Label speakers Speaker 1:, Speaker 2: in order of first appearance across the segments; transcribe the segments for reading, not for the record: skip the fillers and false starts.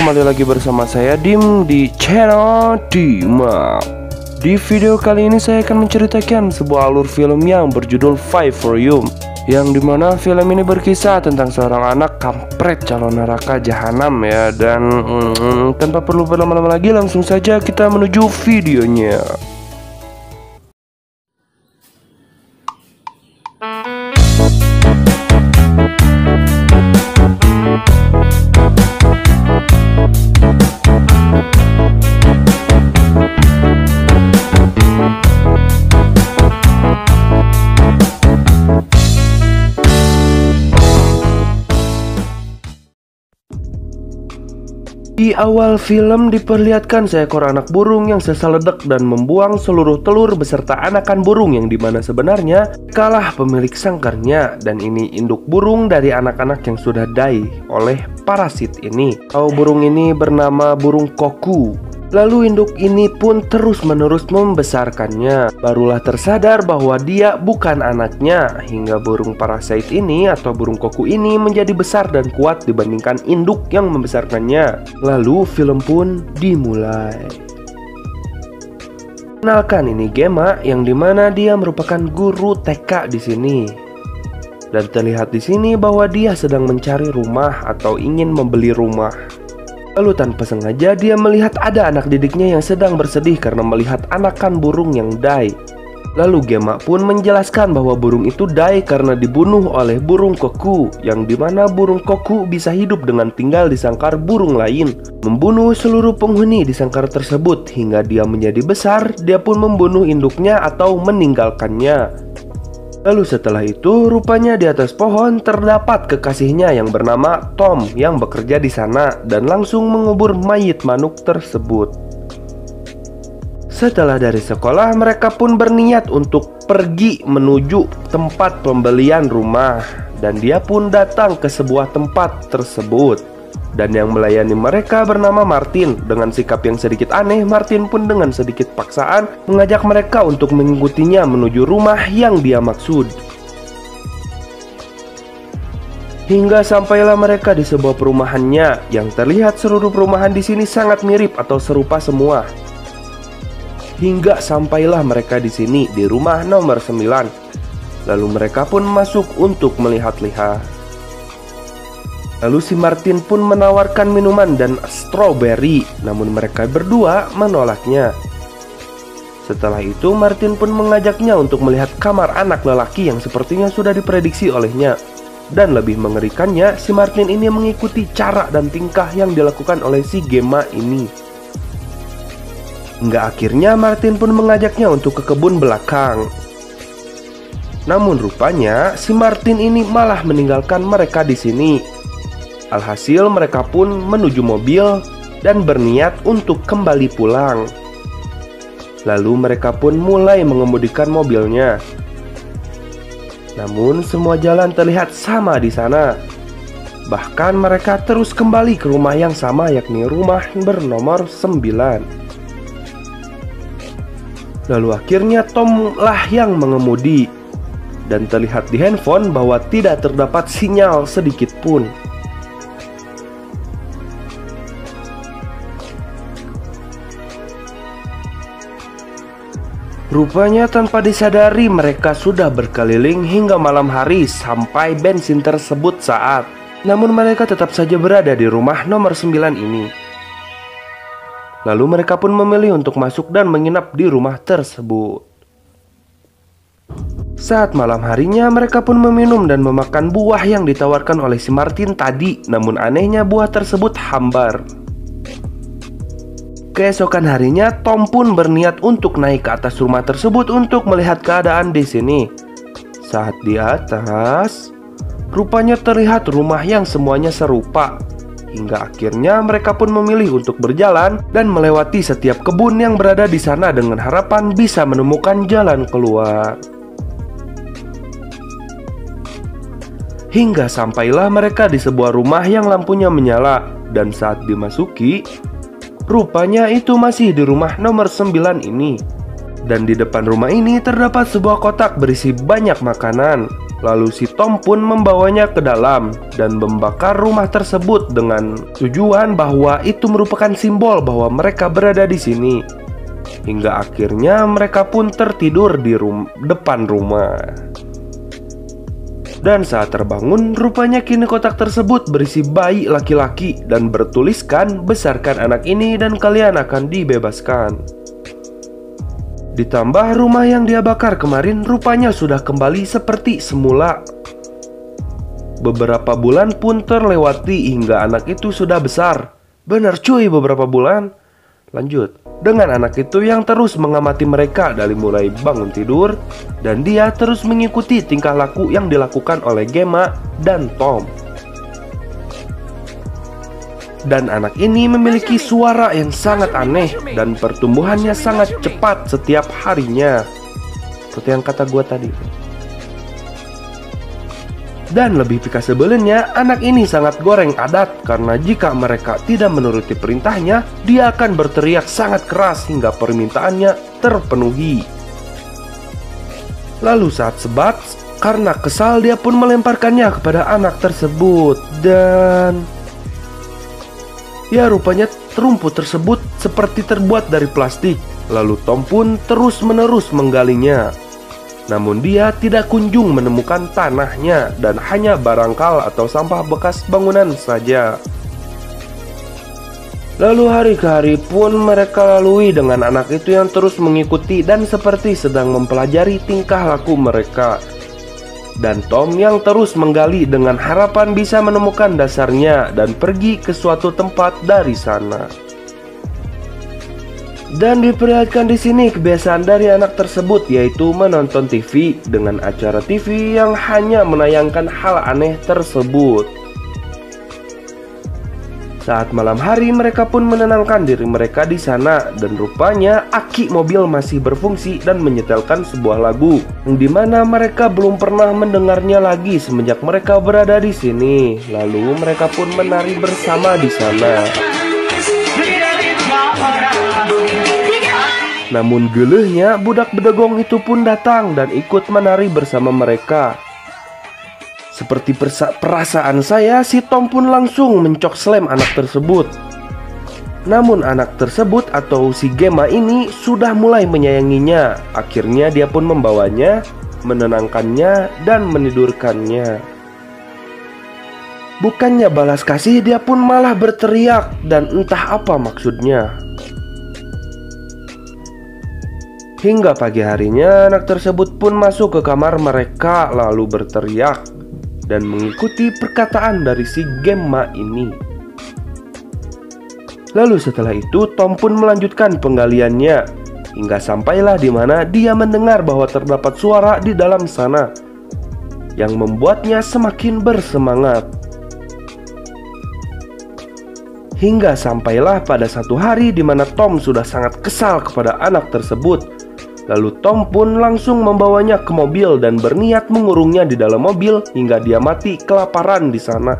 Speaker 1: kembali lagi bersama saya Dim di channel Dimak. Di video kali ini saya akan menceritakan sebuah alur film yang berjudul Fight for You, yang dimana film ini berkisah tentang seorang anak kampret calon neraka jahanam ya. Dan tanpa perlu berlama-lama lagi, langsung saja kita menuju videonya. Di awal film diperlihatkan seekor anak burung yang seseledak dan membuang seluruh telur beserta anakan burung yang dimana sebenarnya kalah pemilik sangkarnya. Dan ini induk burung dari anak-anak yang sudah die oleh parasit ini. Burung ini bernama burung koku. Lalu induk ini pun terus-menerus membesarkannya. Barulah tersadar bahwa dia bukan anaknya, hingga burung parasit ini atau burung koku ini menjadi besar dan kuat dibandingkan induk yang membesarkannya. Lalu film pun dimulai. Kenalkan, ini Gema, yang dimana dia merupakan guru TK di sini. Dan terlihat di sini bahwa dia sedang mencari rumah atau ingin membeli rumah. Lalu tanpa sengaja dia melihat ada anak didiknya yang sedang bersedih karena melihat anakan burung yang die. Lalu Gema pun menjelaskan bahwa burung itu die karena dibunuh oleh burung koku, yang dimana burung koku bisa hidup dengan tinggal di sangkar burung lain, membunuh seluruh penghuni di sangkar tersebut hingga dia menjadi besar. Dia pun membunuh induknya atau meninggalkannya. Lalu setelah itu, rupanya di atas pohon terdapat kekasihnya yang bernama Tom yang bekerja di sana dan langsung mengubur mayit manuk tersebut. Setelah dari sekolah, mereka pun berniat untuk pergi menuju tempat pembelian rumah, dan dia pun datang ke sebuah tempat tersebut. Dan yang melayani mereka bernama Martin. Dengan sikap yang sedikit aneh, Martin pun dengan sedikit paksaan mengajak mereka untuk mengikutinya menuju rumah yang dia maksud. Hingga sampailah mereka di sebuah perumahannya, yang terlihat seluruh perumahan di sini sangat mirip atau serupa semua. Hingga sampailah mereka di sini di rumah nomor 9. Lalu mereka pun masuk untuk melihat-lihat. Lalu si Martin pun menawarkan minuman dan stroberi, namun mereka berdua menolaknya. Setelah itu Martin pun mengajaknya untuk melihat kamar anak lelaki yang sepertinya sudah diprediksi olehnya. Dan lebih mengerikannya, si Martin ini mengikuti cara dan tingkah yang dilakukan oleh si Gema ini. Hingga akhirnya Martin pun mengajaknya untuk ke kebun belakang. Namun rupanya si Martin ini malah meninggalkan mereka di sini. Alhasil mereka pun menuju mobil dan berniat untuk kembali pulang. Lalu mereka pun mulai mengemudikan mobilnya. Namun semua jalan terlihat sama di sana. Bahkan mereka terus kembali ke rumah yang sama, yakni rumah bernomor 9. Lalu akhirnya Tom lah yang mengemudi. Dan terlihat di handphone bahwa tidak terdapat sinyal sedikit pun. Rupanya tanpa disadari mereka sudah berkeliling hingga malam hari sampai bensin tersebut saat. Namun mereka tetap saja berada di rumah nomor 9 ini. Lalu mereka pun memilih untuk masuk dan menginap di rumah tersebut. Saat malam harinya mereka pun meminum dan memakan buah yang ditawarkan oleh si Martin tadi. Namun anehnya buah tersebut hambar. Keesokan harinya, Tom pun berniat untuk naik ke atas rumah tersebut untuk melihat keadaan di sini. Saat di atas, rupanya terlihat rumah yang semuanya serupa. Hingga akhirnya mereka pun memilih untuk berjalan dan melewati setiap kebun yang berada di sana dengan harapan bisa menemukan jalan keluar. Hingga sampailah mereka di sebuah rumah yang lampunya menyala. Dan saat dimasuki, rupanya itu masih di rumah nomor 9 ini. Dan di depan rumah ini terdapat sebuah kotak berisi banyak makanan. Lalu si Tom pun membawanya ke dalam dan membakar rumah tersebut dengan tujuan bahwa itu merupakan simbol bahwa mereka berada di sini. Hingga akhirnya mereka pun tertidur di depan rumah. Dan saat terbangun, rupanya kini kotak tersebut berisi bayi laki-laki dan bertuliskan, "Besarkan anak ini dan kalian akan dibebaskan." Ditambah rumah yang dia bakar kemarin rupanya sudah kembali seperti semula. Beberapa bulan pun terlewati hingga anak itu sudah besar. Benar cuy, beberapa bulan. Lanjut, dengan anak itu yang terus mengamati mereka dari mulai bangun tidur, dan dia terus mengikuti tingkah laku yang dilakukan oleh Gemma dan Tom. Dan anak ini memiliki suara yang sangat aneh dan pertumbuhannya sangat cepat setiap harinya, seperti yang kata gue tadi. Dan lebih pika sebelumnya, anak ini sangat goreng adat karena jika mereka tidak menuruti perintahnya, dia akan berteriak sangat keras hingga permintaannya terpenuhi. Lalu saat sebat, karena kesal dia pun melemparkannya kepada anak tersebut. Dan ya, rupanya rumput tersebut seperti terbuat dari plastik. Lalu Tom pun terus-menerus menggalinya. Namun dia tidak kunjung menemukan tanahnya dan hanya barangkal atau sampah bekas bangunan saja. Lalu hari ke hari pun mereka lalui dengan anak itu yang terus mengikuti dan seperti sedang mempelajari tingkah laku mereka. Dan Tom yang terus menggali dengan harapan bisa menemukan dasarnya dan pergi ke suatu tempat dari sana. Dan diperlihatkan di sini kebiasaan dari anak tersebut, yaitu menonton TV dengan acara TV yang hanya menayangkan hal aneh tersebut. Saat malam hari mereka pun menenangkan diri mereka di sana, dan rupanya aki mobil masih berfungsi dan menyetelkan sebuah lagu yang dimana mereka belum pernah mendengarnya lagi semenjak mereka berada di sini. Lalu mereka pun menari bersama di sana. Namun gelehnya budak bedegong itu pun datang dan ikut menari bersama mereka. Seperti perasaan saya, si Tom pun langsung mencok slam anak tersebut. Namun anak tersebut atau si Gemma ini sudah mulai menyayanginya. Akhirnya dia pun membawanya, menenangkannya, dan menidurkannya. Bukannya balas kasih, dia pun malah berteriak dan entah apa maksudnya. Hingga pagi harinya anak tersebut pun masuk ke kamar mereka lalu berteriak dan mengikuti perkataan dari si Gemma ini. Lalu setelah itu Tom pun melanjutkan penggaliannya hingga sampailah di mana dia mendengar bahwa terdapat suara di dalam sana yang membuatnya semakin bersemangat. Hingga sampailah pada satu hari di mana Tom sudah sangat kesal kepada anak tersebut. Lalu Tom pun langsung membawanya ke mobil dan berniat mengurungnya di dalam mobil hingga dia mati kelaparan di sana.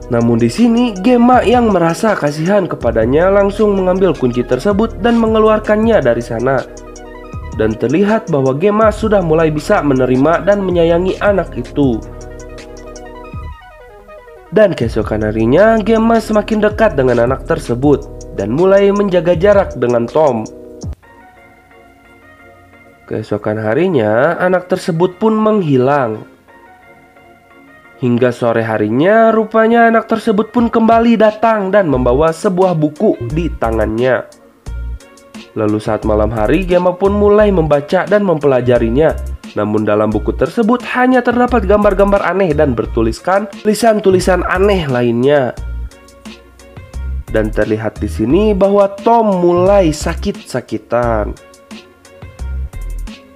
Speaker 1: Namun di sini Gemma yang merasa kasihan kepadanya langsung mengambil kunci tersebut dan mengeluarkannya dari sana. Dan terlihat bahwa Gemma sudah mulai bisa menerima dan menyayangi anak itu. Dan keesokan harinya Gemma semakin dekat dengan anak tersebut dan mulai menjaga jarak dengan Tom. Keesokan harinya anak tersebut pun menghilang. Hingga sore harinya rupanya anak tersebut pun kembali datang dan membawa sebuah buku di tangannya. Lalu saat malam hari Gemma pun mulai membaca dan mempelajarinya. Namun dalam buku tersebut hanya terdapat gambar-gambar aneh dan bertuliskan tulisan-tulisan aneh lainnya. Dan terlihat di sini bahwa Tom mulai sakit-sakitan.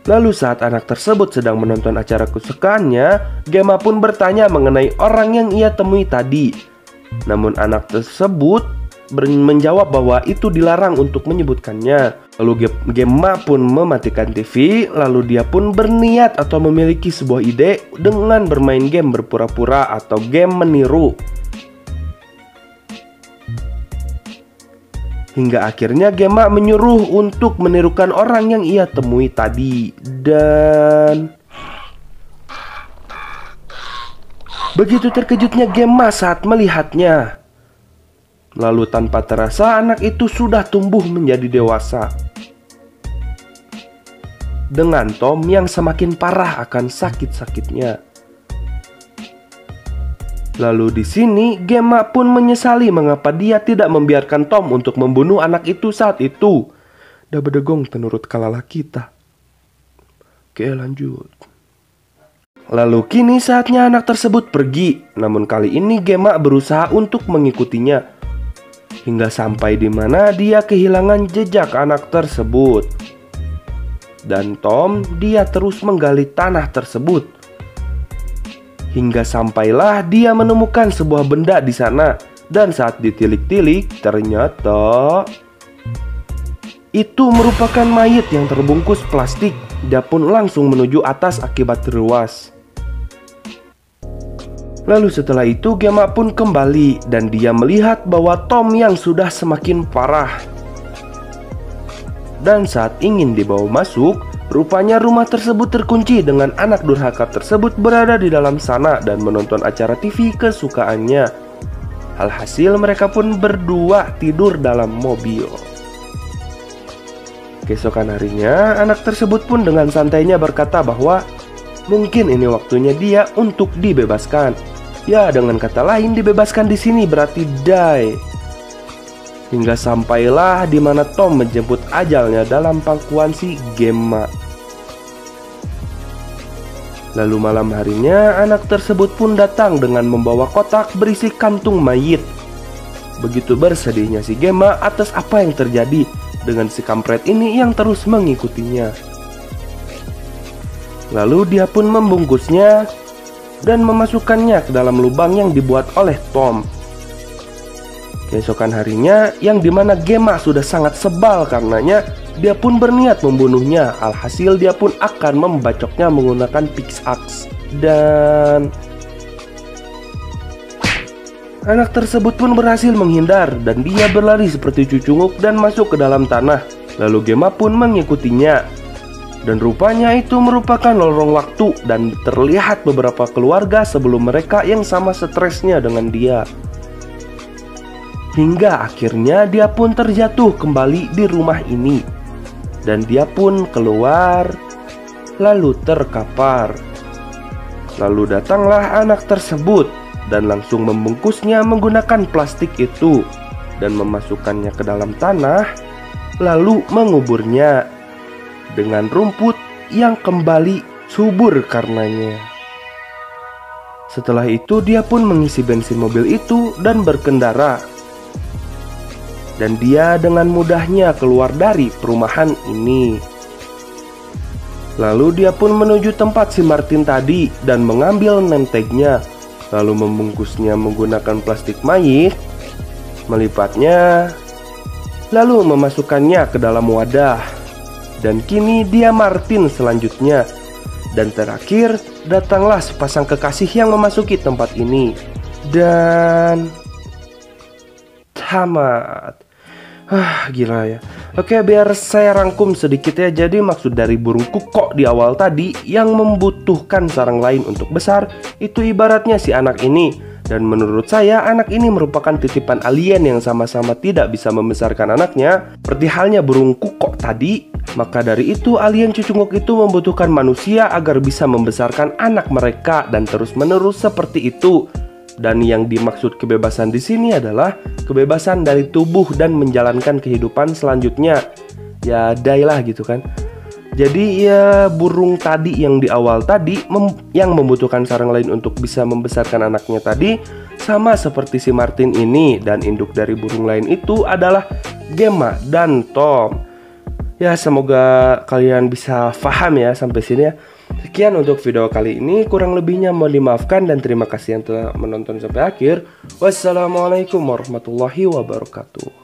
Speaker 1: Lalu saat anak tersebut sedang menonton acara kesukaannya, Gemma pun bertanya mengenai orang yang ia temui tadi. Namun anak tersebut menjawab bahwa itu dilarang untuk menyebutkannya. Lalu Gemma pun mematikan TV. Lalu dia pun berniat atau memiliki sebuah ide dengan bermain game berpura-pura atau game meniru. Hingga akhirnya Gemma menyuruh untuk menirukan orang yang ia temui tadi. Dan begitu terkejutnya Gemma saat melihatnya. Lalu tanpa terasa anak itu sudah tumbuh menjadi dewasa, dengan Tom yang semakin parah akan sakit-sakitnya. Lalu di sini Gemma pun menyesali mengapa dia tidak membiarkan Tom untuk membunuh anak itu saat itu. Dah bedegong penurut kalala kita. Oke, lanjut. Lalu kini saatnya anak tersebut pergi. Namun kali ini Gemma berusaha untuk mengikutinya, hingga sampai di mana dia kehilangan jejak anak tersebut. Dan Tom, dia terus menggali tanah tersebut, hingga sampailah dia menemukan sebuah benda di sana. Dan saat ditilik-tilik, ternyata itu merupakan mayat yang terbungkus plastik. Dia pun langsung menuju atas akibat teruas. Lalu setelah itu Gemma pun kembali dan dia melihat bahwa Tom yang sudah semakin parah. Dan saat ingin dibawa masuk, rupanya rumah tersebut terkunci dengan anak durhaka tersebut berada di dalam sana dan menonton acara TV kesukaannya. Alhasil mereka pun berdua tidur dalam mobil. Keesokan harinya, anak tersebut pun dengan santainya berkata bahwa mungkin ini waktunya dia untuk dibebaskan. Ya, dengan kata lain dibebaskan di sini berarti die. Hingga sampailah di mana Tom menjemput ajalnya dalam pangkuan si Gemma. Lalu malam harinya anak tersebut pun datang dengan membawa kotak berisi kantung mayit. Begitu bersedihnya si Gemma atas apa yang terjadi dengan si kampret ini yang terus mengikutinya. Lalu dia pun membungkusnya dan memasukkannya ke dalam lubang yang dibuat oleh Tom. Keesokan harinya, yang dimana Gemma sudah sangat sebal karenanya, dia pun berniat membunuhnya. Alhasil dia pun akan membacoknya menggunakan pickaxe. Dan anak tersebut pun berhasil menghindar dan dia berlari seperti cucunguk dan masuk ke dalam tanah. Lalu Gemma pun mengikutinya. Dan rupanya itu merupakan lorong waktu dan terlihat beberapa keluarga sebelum mereka yang sama stresnya dengan dia. Hingga akhirnya dia pun terjatuh kembali di rumah ini. Dan dia pun keluar, lalu terkapar. Lalu datanglah anak tersebut dan langsung membungkusnya menggunakan plastik itu dan memasukkannya ke dalam tanah, lalu menguburnya dengan rumput yang kembali subur karenanya. Setelah itu dia pun mengisi bensin mobil itu dan berkendara. Dan dia dengan mudahnya keluar dari perumahan ini. Lalu dia pun menuju tempat si Martin tadi dan mengambil name tag-nya. Lalu membungkusnya menggunakan plastik mayit, melipatnya, lalu memasukkannya ke dalam wadah. Dan kini dia Martin selanjutnya. Dan terakhir datanglah sepasang kekasih yang memasuki tempat ini. Dan tamat. Gila ya. Oke, biar saya rangkum sedikit ya. Jadi maksud dari burung kukok di awal tadi yang membutuhkan sarang lain untuk besar, itu ibaratnya si anak ini. Dan menurut saya anak ini merupakan titipan alien yang sama-sama tidak bisa membesarkan anaknya, seperti halnya burung kukok tadi. Maka dari itu alien cucunguk itu membutuhkan manusia agar bisa membesarkan anak mereka dan terus menerus seperti itu. Dan yang dimaksud kebebasan di sini adalah kebebasan dari tubuh dan menjalankan kehidupan selanjutnya. Ya die lah gitu kan. Jadi ya burung tadi yang di awal tadi yang membutuhkan sarang lain untuk bisa membesarkan anaknya tadi sama seperti si Martin ini. Dan induk dari burung lain itu adalah Gemma dan Tom. Ya semoga kalian bisa paham ya sampai sini ya. Sekian untuk video kali ini, kurang lebihnya mohon dimaafkan dan terima kasih yang telah menonton sampai akhir. Wassalamualaikum warahmatullahi wabarakatuh.